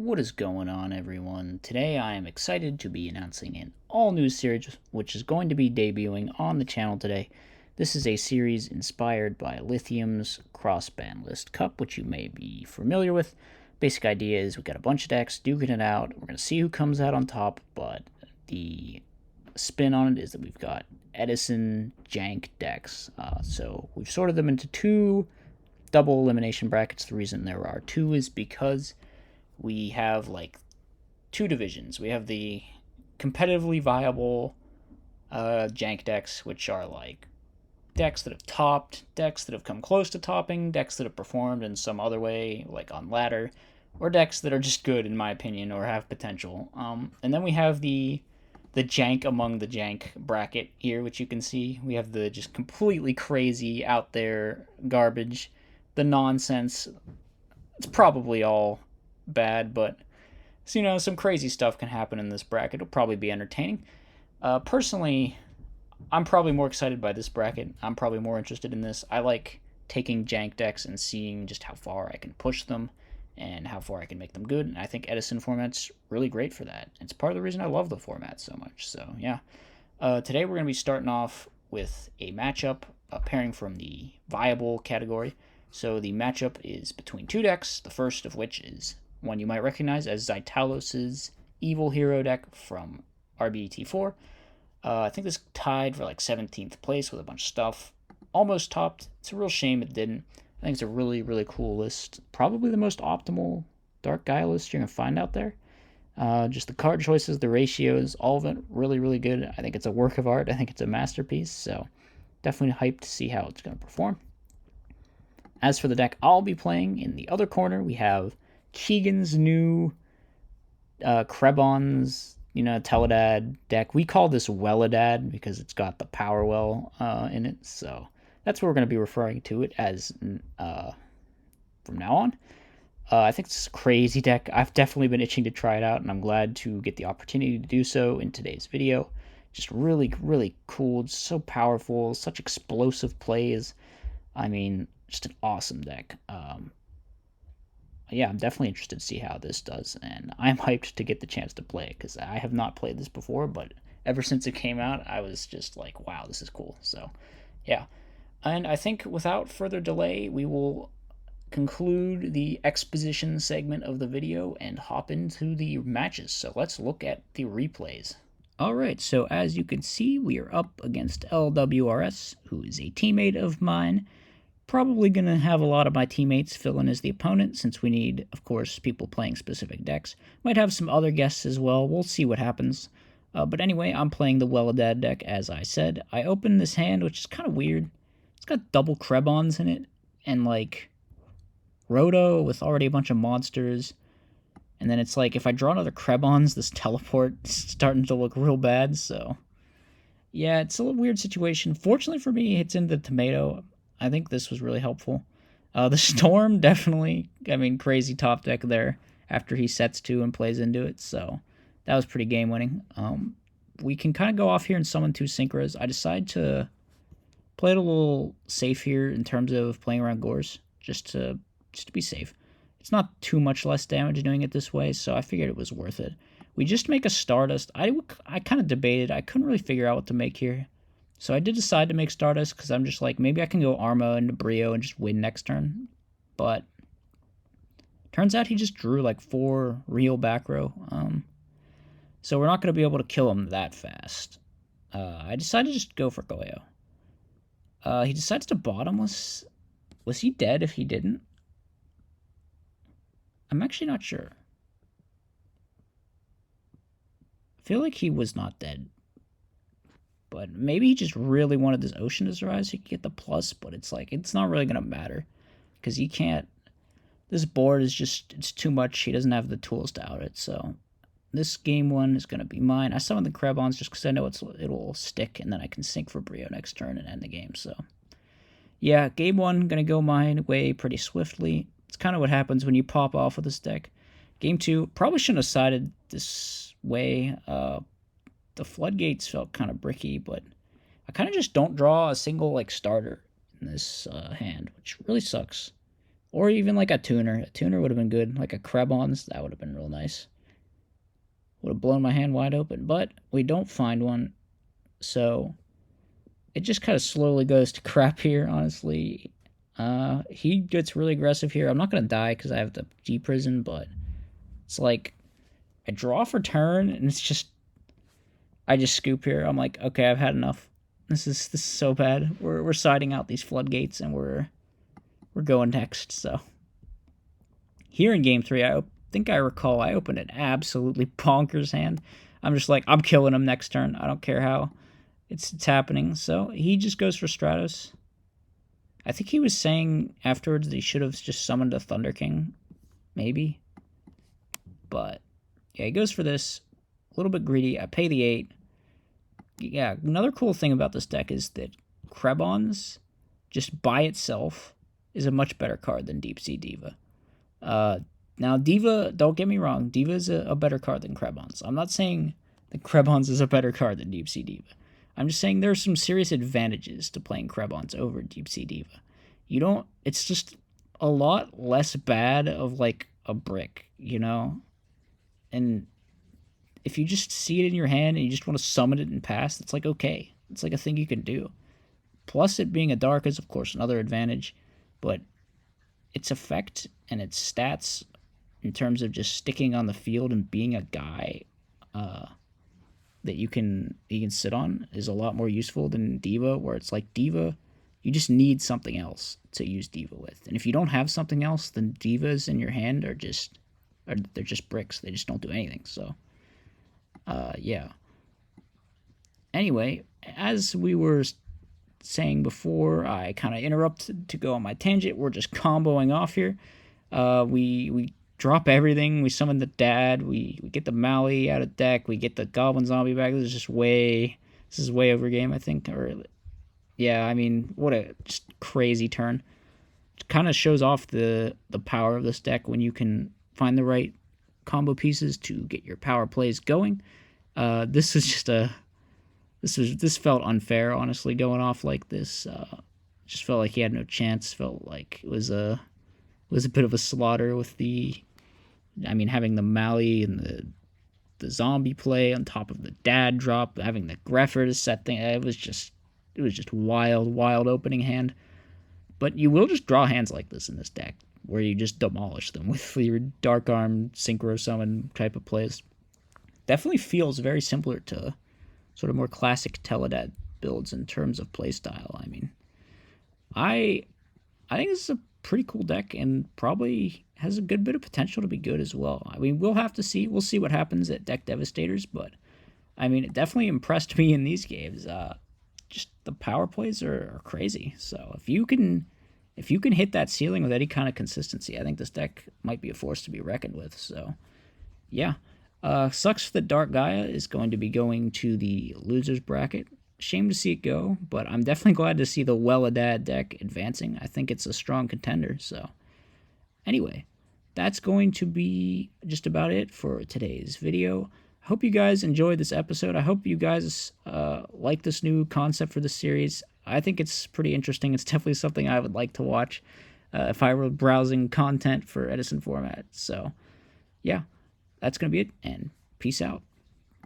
What is going on, everyone? Today I am excited to be announcing an all-new series which is going to be debuting on the channel today. This is a series inspired by Lithium's Cross-Ban List Cup, which you may be familiar with. Basic idea is we've got a bunch of decks duking it out. We're going to see who comes out on top, but the spin on it is that we've got Edison Jank decks. So we've sorted them into two double elimination brackets. The reason there are two is because we have like two divisions. We have the competitively viable jank decks, which are like decks that have topped, decks that have come close to topping, decks that have performed in some other way, like on ladder, or decks that are just good in my opinion or have potential. And then we have the jank among the jank bracket here, which you can see. We have the just completely crazy out there garbage, the nonsense. It's probably all bad, but so, some crazy stuff can happen in this bracket. It'll probably be entertaining. Personally, I'm probably more excited by this bracket. I'm probably more interested in this. I like taking jank decks and seeing just how far I can push them and how far I can make them good. And I think Edison format's really great for that. It's part of the reason I love the format so much. So yeah, today we're going to be starting off with a matchup, a pairing from the viable category. So the matchup is between two decks, the first of which is one you might recognize as Zytalos' Evil Hero deck from RBT4. I think this tied for like 17th place with a bunch of stuff. Almost topped. It's a real shame it didn't. I think it's a really, really cool list. Probably the most optimal Dark Gaia list you're going to find out there. Just the card choices, the ratios, all of it really, really good. I think it's a work of art. I think it's a masterpiece. So definitely hyped to see how it's going to perform. As for the deck I'll be playing, in the other corner, we have Keegan's new Krebon's, WelleDAD deck. We call this WelleDAD because it's got the power well in it. So that's what we're going to be referring to it as from now on. I think it's a crazy deck. I've definitely been itching to try it out, and I'm glad to get the opportunity to do so in today's video. Just really, really cool. Just so powerful. Such explosive plays. I mean, just an awesome deck. Yeah, I'm definitely interested to see how this does, and I'm hyped to get the chance to play it because I have not played this before, but ever since it came out, I was just like, wow, this is cool. So, yeah. And I think without further delay, we will conclude the exposition segment of the video and hop into the matches. So let's look at the replays. Alright, so as you can see, we are up against LWRS, who is a teammate of mine. Probably going to have a lot of my teammates fill in as the opponent, since we need, of course, people playing specific decks. Might have some other guests as well. We'll see what happens. But anyway, I'm playing the WelleDAD deck, as I said. I opened this hand, which is kind of weird. It's got double Krebons in it, and, like, Roto with already a bunch of monsters. And then it's like, if I draw another Krebons, this teleport is starting to look real bad, so... yeah, it's a little weird situation. Fortunately for me, it's in the tomato. I think this was really helpful. The Storm, definitely, crazy top deck there after he sets 2 and plays into it, so that was pretty game-winning. We can kind of go off here and summon 2 Synchros. I decided to play it a little safe here in terms of playing around Gores, just to be safe. It's not too much less damage doing it this way, so I figured it was worth it. We just make a Stardust. I kind of debated. I couldn't really figure out what to make here. So I did decide to make Stardust because I'm just like, maybe I can go Arma into Brio and just win next turn. But turns out he just drew like 4 real back row. So we're not going to be able to kill him that fast. I decided to just go for Goyo. He decides to bottomless. Was he dead if he didn't? I'm actually not sure. I feel like he was not dead. But maybe he just really wanted this Ocean to survive so he could get the plus, but it's like, it's not really going to matter. Because he can't... this board is just, it's too much. He doesn't have the tools to out it, so... this game 1 is going to be mine. I summon the Krebons just because I know it'll stick, and then I can sync for Brio next turn and end the game, so... yeah, game 1, going to go my way pretty swiftly. It's kind of what happens when you pop off with this deck. Game 2, probably shouldn't have sided this way. The floodgates felt kind of bricky, but I kind of just don't draw a single, like, starter in this hand, which really sucks. Or even like a tuner. A tuner would have been good. Like a Krebons, that would have been real nice. Would have blown my hand wide open. But we don't find one. So it just kind of slowly goes to crap here, honestly. He gets really aggressive here. I'm not going to die because I have the G prison, but it's like I draw for turn, and it's just I just scoop here. I'm like, okay, I've had enough. This is so bad. We're siding out these floodgates, and we're going next. So here in game 3, I think I recall I opened an absolutely bonkers hand. I'm just like, I'm killing him next turn. I don't care how it's happening. So he just goes for Stratos. I think he was saying afterwards that he should have just summoned a Thunder King, maybe. But yeah, he goes for this. A little bit greedy. I pay the 8. Yeah, another cool thing about this deck is that Krebons, just by itself, is a much better card than Deep Sea Diva. Now, Diva, don't get me wrong, Diva is a better card than Krebons. I'm not saying that Krebons is a better card than Deep Sea Diva. I'm just saying there are some serious advantages to playing Krebons over Deep Sea Diva. It's just a lot less bad of like a brick, you know? And if you just see it in your hand and you just want to summon it and pass, it's like okay. It's like a thing you can do. Plus, it being a dark is, of course, another advantage, but its effect and its stats in terms of just sticking on the field and being a guy that you can sit on is a lot more useful than Diva, where it's like Diva, you just need something else to use Diva with. And if you don't have something else, then Divas in your hand they're just bricks. They just don't do anything. So yeah. Anyway, as we were saying before, I kind of interrupted to go on my tangent. We're just comboing off here. We drop everything. We summon the dad. We get the Maui out of deck. We get the Goblin Zombie back. This is way over game, I think. Or yeah, I mean, what a just crazy turn. It kind of shows off the power of this deck when you can find the right combo pieces to get your power plays going. This felt unfair, honestly, going off like this. Just felt like he had no chance. Felt like it was a bit of a slaughter with having the Maui and the zombie play on top of the dad drop, having the Greffer to set thing. It was just wild opening hand. But you will just draw hands like this in this deck, where you just demolish them with your Dark Arm, Synchro Summon type of plays. Definitely feels very similar to sort of more classic WelleDAD builds in terms of playstyle. I mean, I think this is a pretty cool deck and probably has a good bit of potential to be good as well. I mean, we'll have to see. We'll see what happens at Deck Devastators, but I mean, it definitely impressed me in these games. Just the power plays are crazy. So if you can hit that ceiling with any kind of consistency, I think this deck might be a force to be reckoned with. So yeah. Sucks that Dark Gaia is going to be going to the losers bracket. Shame to see it go, but I'm definitely glad to see the WelleDAD deck advancing. I think it's a strong contender. So anyway, that's going to be just about it for today's video. I hope you guys enjoyed this episode. I hope you guys like this new concept for the series. I think it's pretty interesting. It's definitely something I would like to watch if I were browsing content for Edison format. So yeah. That's going to be it, and peace out.